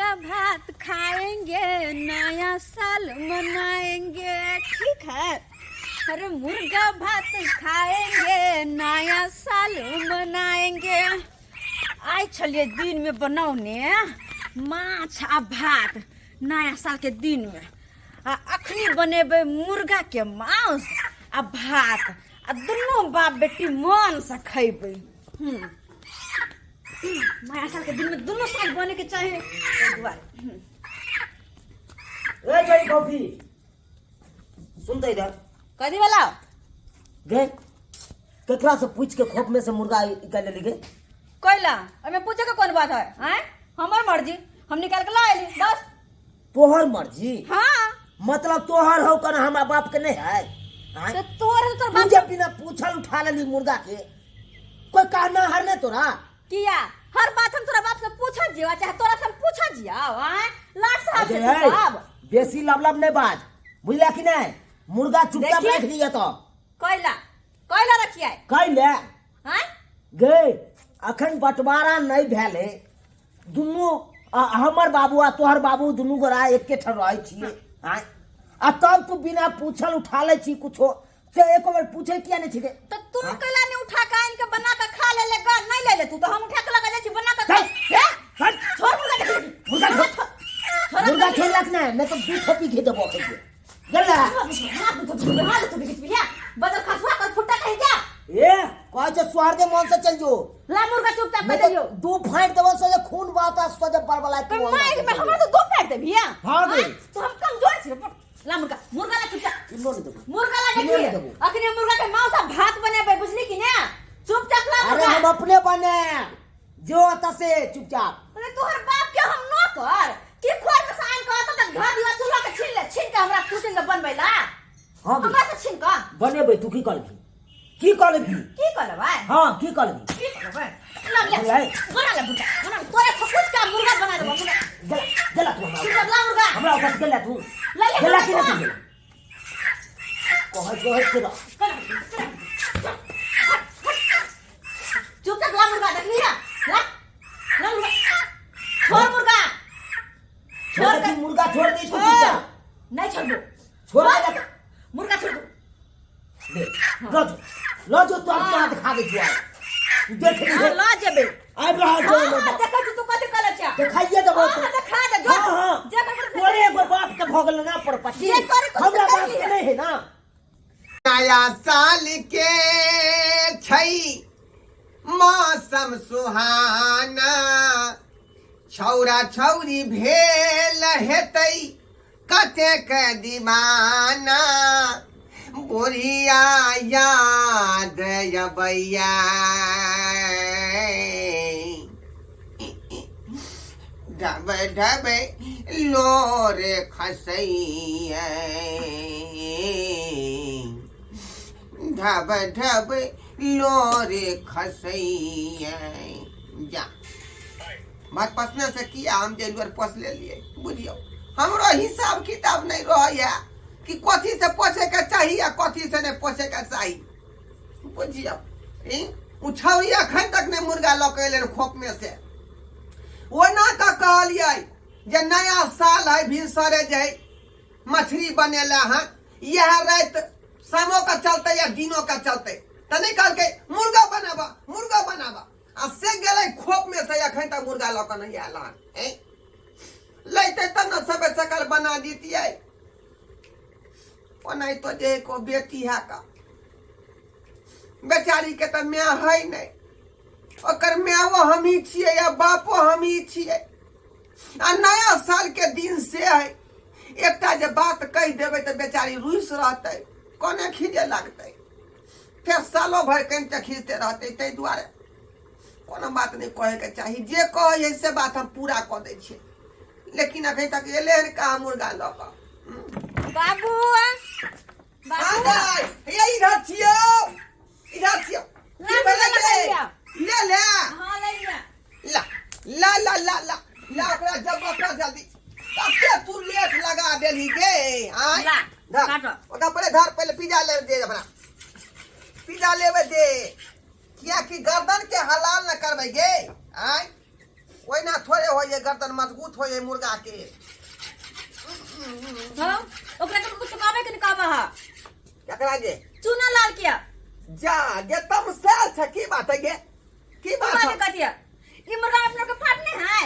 मुर्गा भात खाएंगे, नया साल मनाएंगे। ठीक है, अरे मुर्गा भात खाएंगे, नया साल मनाएंगे। आइ छलिए दिन में बनौने माछ आ भात नया साल के दिन में। अखनी बनेबे मुर्गा के मांस आ भात आ दोनों बाप बेटी मन से खेबे। नया साल के दिन में दोनों साल बने के चाहिए। कॉफी सुनते इधर कदी वाला गए केकरा से पूछ के खोप में से मुर्गा निकाल ले गए। कोइला हमें पूछे के कौन बात है? हैं हमार मर्जी, हम निकाल के लाए बस। तोहर मर्जी? हाँ मतलब तोहर हो कर हमारा बाप के नहीं है? तो तोर बाप जब बिना पूछल उठा लेली मुर्गा के, कोई कहना हर ने तोरा किया? हर बात हम तोरा बाप से पूछा जिया, चाहे तोरा से हम पूछा जिया। हैं लाट साहब से साहब बेसी लबलब नहीं बाज, बुझला कि नहीं? मुर्गा चुपचाप रख दिया तो कोइला कोइला रखिए कह ले। हैं गए अखन बंटवारा नहीं भेले, दुनू हमर बाबू आ तोहर बाबू दुनू गोरा एके ठन रहे छिए। हैं आ तब तू बिना पूछल उठा ले छी कुछो से एक बार पूछे किया नहीं छिके? तो तू कैला ने उठा के आइन के बना के खा ले गा नहीं ले ले तू तो हम उठा के लगा जाई छी बना के खा। छोड़ मुर्गा खेलक ना मैं तो दू थोपी घे देबो के गल्ला हां तो बिच बिया बदल खसवा कर फुटा कहीं जा। ए कह जे स्वार दे मन से चल जो ला मुर्गा चुपचाप मैं कर दियो। दू फाड़ देबो से खून बहता सो जे बलबला तो मैं हमरा तो दो फाड़ दे बिया। हां दे तो हम कमजोर छी। ला मुर्गा मुर्गा ला चुपचाप किलो ने देबो मुर्गा ला देखिए अखनी मुर्गा के मांस भात बनेबे बुझली कि ना? चुपचाप ला अरे हम अपने बने जो तसे चुपचाप। अरे तोहर बाप के हम न कर कि खोर में साइन कहत त घर दिवा चूल्हा के छीन के हमरा कुछ न बनबैला। हां हमरा से छीन का बनेबे तू की करबी? की करबी? की करबे? हां की करबी? की करबे? ला बना ले बुटा बना तोरे कुछ का मुर्गा बना देबो। मुर्गा गला तू हमरा ला मुर्गा हमरा बस गला तू ले गला की नहीं कह के दा चुपचाप ला मुर्गा देख लिया। ला ला मुर्गा छोड़ मुर्गा छोड़ के मुर्गा छोड़ दी तू चुपचाप नहीं छोड़ दो छोड़ दे मुर्गा छोड़ दो। ले लो जो तू क्या दिखा दे तू देख ले ला जेबे आ रहा जो देखा तू कथि कले छ दिखाइए देबो हां देखा दे जो जे तोरे एगो बाप के भगल ना पड़ पटी हमरा बाप के नहीं है ना। नया साल के छई मौसम सुहाना, छौरा छौरी भेल हेतै कतेक दीवाना, बुढ़िया याद अबैया ढबे ढबे लोरे खसैया, ढब ढब लोरे खसैया। जा बात पसने से किया हम जेलवर पस ले लिए बुझियो। हमरो हिसाब किताब नहीं रह कि कथी से पोछे के चाहिए या कथी से नहीं पोछे के चाहिए बुझियो। उछौरी अखन तक नहीं मुर्गा लौकेले खोप में से। ओना का कहलिए जे नया साल है भिनसरे जे मछली बनेला है यह रात शामों का चलते या दिनों का चलते तो नहीं कहल के मुर्गा बनाबा आ से गेले खोप में से अखन तक मुर्गा लौक नहीं आला है। लेते तब न सबे सकल बना दीतिए। ओना तो जे को बेटी है का बेचारी के तो मैं है नहीं, ओकर मैओ हम ही छिए या बापो हम ही छिए। आ नया साल के दिन से है एकटा जे बात कह देवे तो बेचारी रुस रहते कोने खींचे लगते फिर सालों भर कहीं खींचते रहते। ताहि दुआरे कोनो बात नहीं कहे के चाहिए, जे कहे से बात हम पूरा कर दे छे। लेकिन अखन तक एले हन का मुर्गा ल का बाबू ये इधर छियो की भेले ले ले हां ले लिया ला ला ला ला ला ला ओकरा जल्दी कते तू लेट लगा देली गे। हां ला काटो ओदा पहले पिज्जा ले दे अपना पिज्जा लेवे दे किया कि गर्दन के हलाल न करबै गे। आय कोई ना थोड़े हो ये गर्दन मजबूत हो ये मुर्गा के। हां ओकरा के कुछ काबे के निकाबा है केकरा गे चूना लाल किया जा गे तम से की बात है गे की बात बात है कटिया ई मुर्गा अपने के फाटने है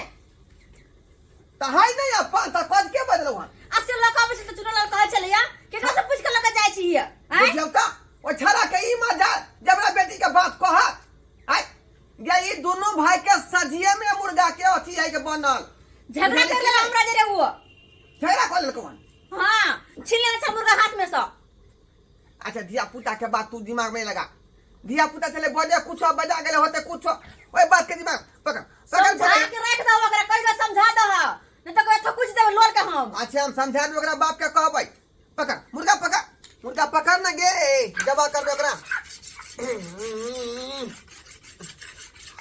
त हाय नहीं अपन त कद के बदलो हन असे लका बसे तो चूना लाल कहे चले या केकरा से पूछ के लगा जाय छी है बुझियो त ओ छरा के ई मजा जबरा बेटी के बात कह आय गे ई दोनों भाई के सजिए में मुर्गा के अथी है के बनल झगड़ा कर ले हमरा जे रे वो झगड़ा कर ले कौन हां छीन ले सब मुर्गा हाथ में से अच्छा धिया पुता के बात तू दिमाग में लगा धिया पुता चले बजे कुछ बजा गेले होते कुछ ओए बात के दिमाग पकड़ समझा के रख दो ओकरा कहियो समझा दो नहीं तो कोई कुछ देब लोर के हम अच्छा हम समझा दे ओकरा बाप के कहबै पकड़ मुर्गा पकड़ ना गे जबा कर दे ओकरा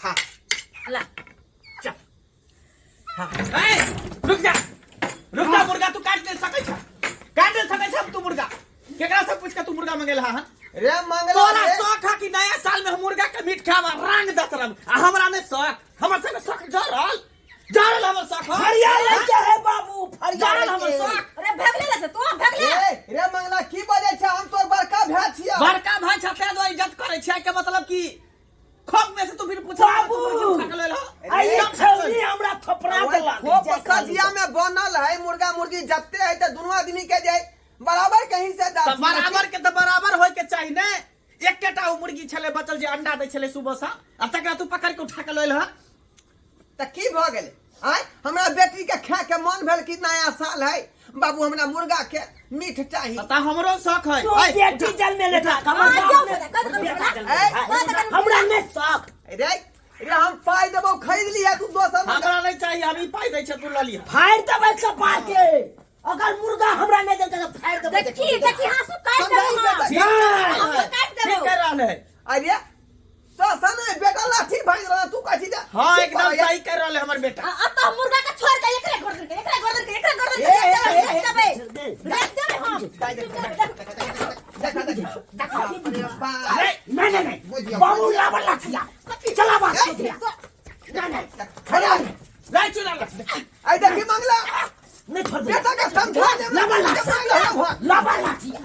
हां ला चल हां ए, रुक जा मुर्गा तू काट दे सकै छ तू मुर्गा केकरा से पूछ के तू मुर्गा मंगेला हन रे मंगला तोरा रे शौक है कि नया साल में हम मुर्गा के मीट खावा रंग दत रब आ हमरा ने शौक हमर से शौक जरल हमर शौक है फरिया लेके है बाबू फरिया जरल हमर लेके शौक अरे भाग ले से तू भाग ले रे मंगला की बजे छ हम तोर बड़का भाई छिया बड़का भाई छते दो इज्जत करे छै के मतलब कि खोप में से तू फिर पूछ बाबू! आई छौरी हमरा थपड़ा देला वो सजिया में बनल है मुर्गा मुर्गी जत्ते है त दुनू आदमी के जाय बराबर कहीं से त बराबर के त बराबर होय के चाहि ने एकेटा उ मुर्गी छले बचल जे अंडा दै छले सुबह से आ तकरा तू पकड़ के उठा के लइल ह त की भ गेले आय हमरा बेटी के खा के मन भेल कि नया साल है बाबू हमरा मुर्गा के मीठ चाहिए त हमरो शौक है तो बेटी जल में लेटा हमरा ने शौक रे रे हम पाई देबो खरीद लिया तू दोसर हमरा नहीं चाहिए हम ही पाई दै छ तू ल लिया फाड़ देबै कपा के अगर मुर्गा हमरा नहीं देते तो फाड़ देबै देखी हासु काट दे हम काट दे ठीक कर रहल है अरे तो सने बेटा लाठी भाई रहा तू काठी दे हां एकदम सही कर रहल है हमर बेटा अब तो मुर्गा का छोड़ के एकरे गर्दन के रख दे हम नहीं बाबू लावा लाठिया चला बात के दिया नहीं खड़ा लाई चुरा ल आई देखी मंगला नहीं छोड़ बेटा के समझा दे लावा लाठिया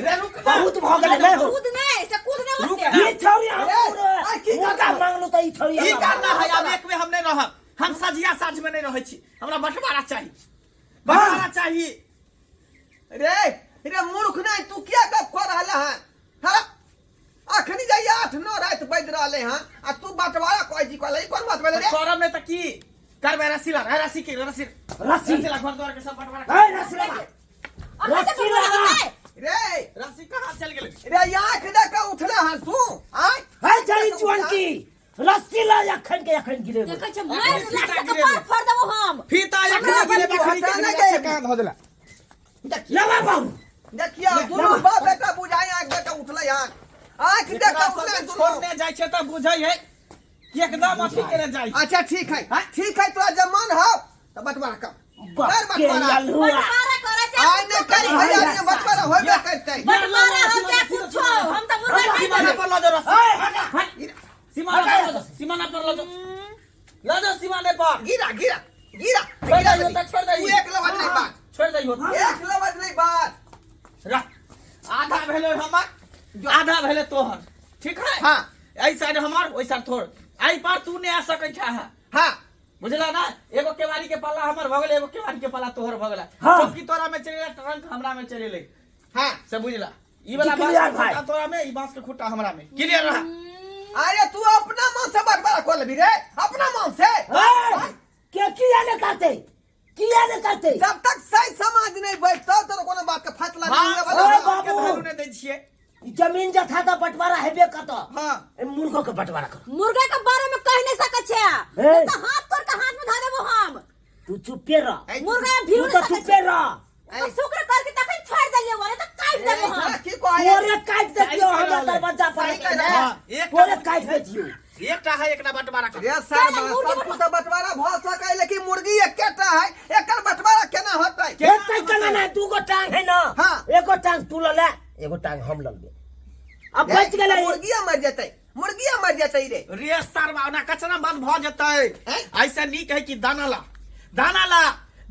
रे रुक जा बहुत भगले नहीं हो कूद नहीं से कूद नहीं रुक होते ये छोरी आ की मुर्गा मांगलो तो ये छोरी ई करना है अब एक में हम नहीं रहब हम सजिया साझ में नहीं रहै छी हमरा बंटवारा चाहिए रे रे मूर्ख नहीं तू क्या गप कर रहला है हां अखनी जाई 8-9 रात बज रहले हैं आ तू बंटवारा कोई जी कहले कोन बात भेले रे करम में त की करबे रसी की रसी ला घर द्वार के सब बंटवारा ए रसी लगा रे रसी कहां चल गेले रे आंख देख के उठला है तू आय है चली जुआन की रस्सी ला अखन गिरे देखै छ मार लाख के पार फोड़ देबो हम फीता एक गिरे बकरी के नहीं से कहां ध देला लगा बाबू देखियो दोनों बाप बेटा बुझाई आंख देख के उठला है आंख देख के उठला दोनों छोड़ने जाय छै त बुझै है एकदम अथी करे जाय अच्छा ठीक है तोरा जब मन हो तो बंटवारा कर के ललुआ बंटवारा करे छै आय ने कर भैया ने बंटवारा होबे करतै बंटवारा हो जाए कुछ हम तो मुर्गा नहीं सीमाना पर ला दो रसी सीमाना पर ला दो सीमाने पर गिरा छोड़ दे तो छोड़ दे तू एक लवज नहीं बात छोड़ दे एक लवज नहीं बात आधा भेले हमर आधा भेले तोहर ठीक है हां ऐ साइड हमर ओइ साइड तोहर आई पार तू नहीं आ सकै छ हां बुझला ना एगो केवाड़ी के पाला हमर भ गेलै एगो केवाड़ी के पाला तोहर भ गेलै हाँ। चौकी तोरा में चले ट्रंक हमरा में चले ले हां से बुझला ई वाला क्लियर बांस के भाई। खुट्टा तोरा में ई बांस के खुट्टा हमरा में क्लियर रहा अरे तू अपना मन से बंटवारा कर लेबी रे अपना मन से के किया ने करते जब तक सही समाज नहीं बैठता तो कोनो बात के फैसला नहीं हां होगा ओए बाबू के बाबू। वैल्यू नहीं दै छियै जमीन जथा तो बंटवारा हेबे कत हां मुर्गो के बंटवारा कर मुर्गा के बारे में कह नहीं सकै छै ए। नहीं तो हाथ तोड़ के हाथ में धा देबो हम तू चुपे रह मुर्गा तू भीड़ तो नहीं चुपे रह तो शुक्र कर के तखन छोड़ देलिए वाले तो काट देबो हम की कहै तोरे काट देतियो हमरा दरवाजा पर सही कह रहा हां है। एक तोरे काट देतियो एकटा है एकटा बंटवारा कर रे सर सब कुछ तो बंटवारा भ सकै लेकिन मुर्गी एकेटा है एकर बंटवारा केना होतै एक कई कना ना दू गो टांग है ना हाँ। एगो टांग तू ले एगो टांग हम ले अब बच गेलै मुर्गी मर जेतै मुर्गिया मर जतई रे। रे सरवा ना कचरा बंद भ जतै। ऐसा नहीं कहे कि दाना ला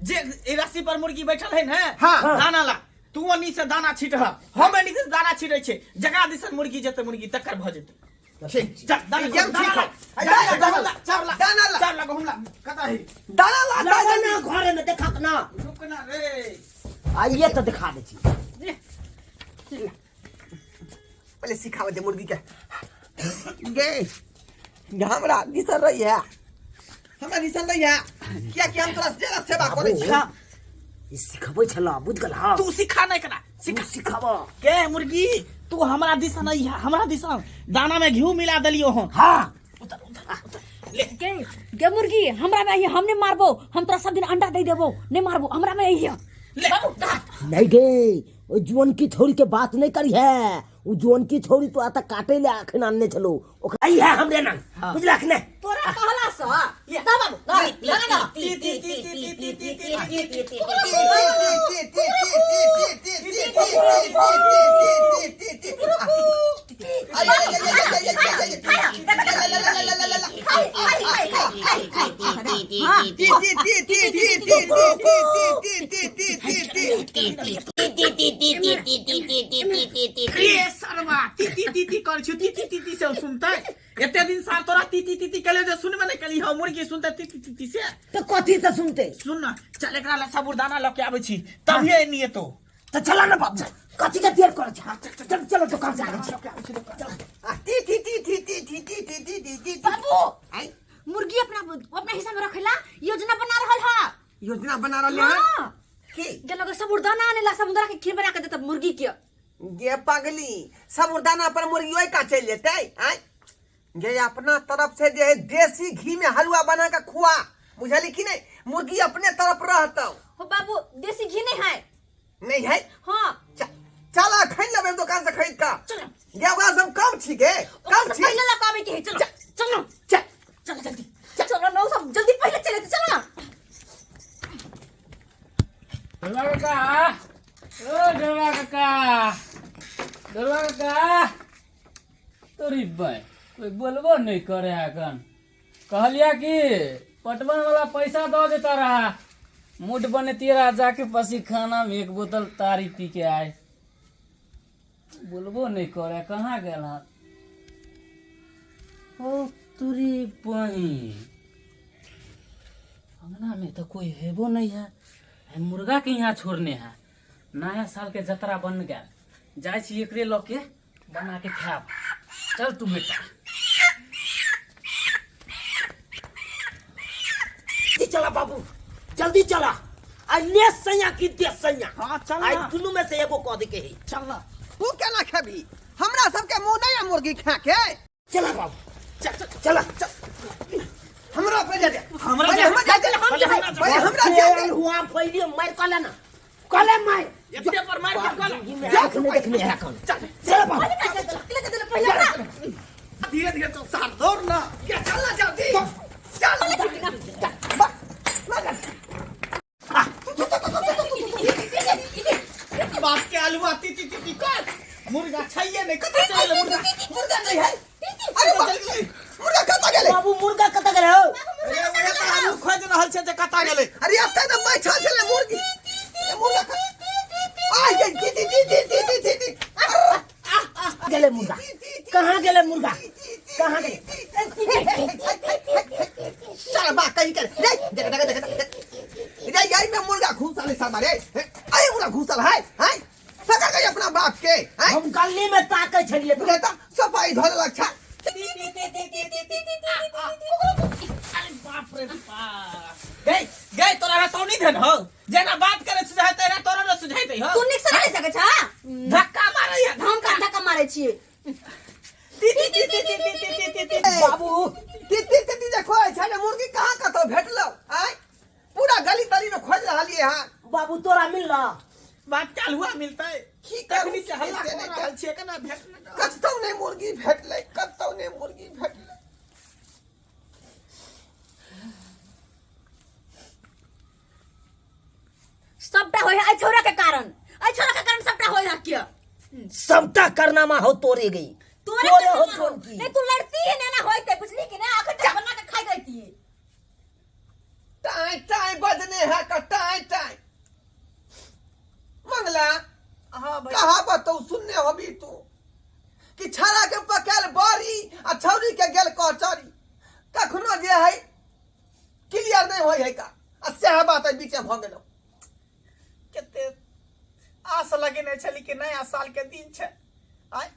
जे ए रस्सी पर मुर्गी बैठल है ना। हाँ। दाना ला तू ओनी से दाना छीट हम एनी से दाना छीटै छै जगह दिसन मुर्गी जते मुर्गी तकर भ जतै। ठीक जा दाना एकदम ठीक ला है। चार ला गहुम ला कता है दाना ला लगा ना घरे में देखा ना। रुक ना रे आइए तो दिखा दे छी। पहले सिखाव दे मुर्गी के। गे हमरा दिसन रही है। हमरा दिसन रही है। क्या कि हम तोरा जरा सेवा करे छी। ई सिखबै छला बुझ गेल हां। तू सिखा नहीं करा सिखाबो के मुर्गी तू हमरा दिसन नहीं है हमरा दिसन दाना में घी मिला दलियो हन। हां गे मुर्गी हमरा में हमने मारबो हम तोरा सब दिन अंडा दे देबो नहीं मारबो हमरा में यही ले नहीं गे ओ जुअन की छोरी के बात नहीं करी है। वो जुअन की छोरी तो आता काटे ले आखन आनने चलो ओकरा आई है हमरे ना बुझला कि नहीं। तोरा कहला स दा बाबू लगा ना रे सरवा ती कर छु ती से सुनतै एते दिन साल तोरा ती कले जे सुनबे नहीं कली हम मुर्गी सुनते ती से तो कथी से सुनते सुन ना चल एकरा ला साबुरदाना लके आबै छी तभी एनिए तो चला ना बाप कथी के देर कर चल चलो दुकान से बाबू मुर्गी अपना हिस्सा में रखेला योजना बना रहल है। योजना बना रहे हैं हां की के लोग साबुरदाना आनेला समुद्र के खीर बना के देता मुर्गी के। गे पगली साबुरदाना पर मुर्गी ओई का चल जेतै। आय गे अपना तरफ से जे देसी घी में हलवा बना के खुआ बुझली कि नहीं। मुर्गी अपने तरफ रहतौ। हो बाबू देसी घी नहीं है। नहीं है हां चल खरीद लेबे दुकान से खरीद का। चलो गे ओकरा से हम कम छी गे कम छी। पहले लगावे के है चलो चलो चलो जल्दी चलो नौ सब जल्दी पहले चले चलो ना। तोरी भाई कोई बोलबो नहीं करे हकन कहलिया कि पटवन वाला पैसा दो देता रहा मूड बने तेरा जाके पसी खाना में एक बोतल तारी पी के आए बोलबो नहीं करे कहाँ गेल हाथ ओ तुरी बही अंगना में तो कोई हेबो नहीं है मुर्गा के यहाँ छोड़ने है नया साल के जतरा बन गया जाए छी एकरे लो के बना के खाब चल तू बेटा चला बाबू जल्दी चला अन्य सैया की देश सैया। हां चल आई ना दोनों में से एगो कह दे के है। चल ना तू केना खेबी हमरा सबके मुंह नहीं है मुर्गी खा के। चला बाबू चला हमरा पे दे हमरा हमरा हुआ पहले मार कला ना कले मार एते पर मार के कल देखने है कौन चल बाबू धीरे धीरे तो सार दौड़ ना क्या चलना जल्दी चल बाप के आलू आती ती कर मुर्गा छैये नहीं कत चले मुर्गा नहीं है। अरे मुर्गा कता गेले बाबू मुर्गा कत गेल हो अरे ओए त आलू खोज रहल छै जे कता गेले। अरे अब तक तो बैठा छले मुर्गी ए मुर्गा आ दी गेले मुर्गा कहाँ गेले मुर्गा कहाँ गेले चल बा कहीं कर देख यही में मुर्गा घुसल है सब रे। अरे मुर्गा घुसल है हैं पकड़ गई अपना बाप के हैं हम गली में ताके छलिए तू लेता सफाई धोले लक्षा। अरे बाप रे बाप गए तोरा तो नहीं धन हो जेना बात करे सुझाय तेरा तोरा न सुझाय दे हो तू निक से नहीं सके छा धक्का मारे या हम का धक्का मारे छिए बाबू ती देखो छले मुर्गी कहां कतो भेटलो हैं पूरा गली तली में खोज रहलिए हां। बाबू तोरा मिलला बात काल हुआ मिलता है की तखनी से हल्ला कर रहल छिए केना भेट कतौ ने मुर्गी भेटले कतौ ने मुर्गी भेटले। सबटा होय है छोरा के कारण सबटा होय है क्या सबटा करना में हो तोरे गई तू चोरे हो चोर की नहीं तू लड़ती है ना होते बुझली कि ना आखिर बना के खाई रहती है टाई टाई बजने है का टाई टाई मंगला हाँ भाई कहा बताऊ सुनने होबी तू कि छाड़ा के पकाल बारी आ छौरी के गेल कचौरी कखनो जे है क्लियर नहीं होई है का आ सेह बात है बीचे भ गेलो केते आस लगेने छली कि नया साल के दिन छे आय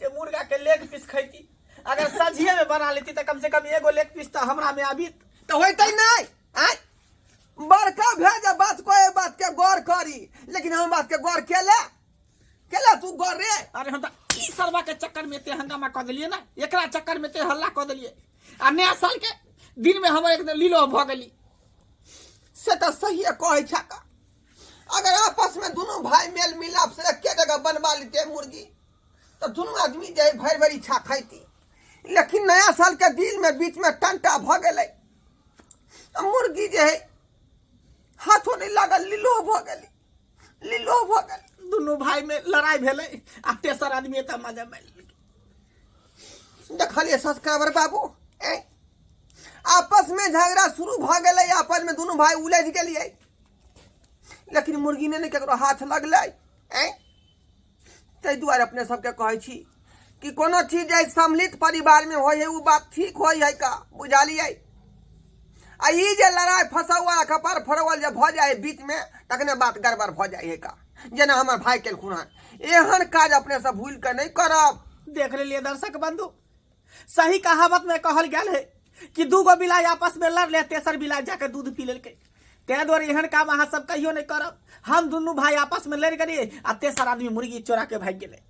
जे मुर्गा के लेग पीस खैती अगर सजिए में बना लेती तो कम से कम एगो लेग पीस तो हमरा में आबित तो होते नहीं आय बड़का भेज बात कोई बात के गौर करी लेकिन हम बात के गौर केला तू गौर रे अरे हम तो ई सरवा के चक्कर में ते हंगामा कर दिलिए ना एकरा चक्कर में ते हल्ला कर दिलिए आ नया साल के दिन में हम एकदम लीलो भ गेली से तो सही है कहे छका अगर आपस में दोनों भाई मेल मिलाप से एक जगह बनवा लेते मुर्गी तो दोनों आदमी जे भर भरी छा खाती लेकिन नया साल के दिन में बीच में टंटा भ गेलै मुर्गी जे है हाथों नहीं लागल लीलो भ गेली दोनों भाई में लड़ाई भेले आ तेसर आदमी एत मजा में देखलिए सब्सक्राइबर बाबू आपस में झगड़ा शुरू भ गेलै आपस में दोनों भाई उलझ गेलिए लेकिन मुर्गी ने केकरो हाथ लगलै ताहि दुआरे अपने सबके कहै छी कि कोनो चीज जे सम्मिलित परिवार में होय है वो बात ठीक होय है का बुझालिए आ ई जे लड़ाई फसौआ कपार फरवल जे भ जाए बीच में तखने बात गड़बड़ भ जाए है का जेना हमर भाई केलखुन हन एहन काज अपने सब भूल के नहीं करब देख लेलिए दर्शक बंधु सही कहावत में कहल गेल है कि दूगो बिलाई आपस में लड़ ले तेसर बिलाई जाके दूध पी लेलकै तै द्वारे एहन काम अहाँ सब कहियो नहीं करब हम दोनों भाई आपस में लड़ गेलिए आ तेसर आदमी मुर्गी चोरा के भाग गेलै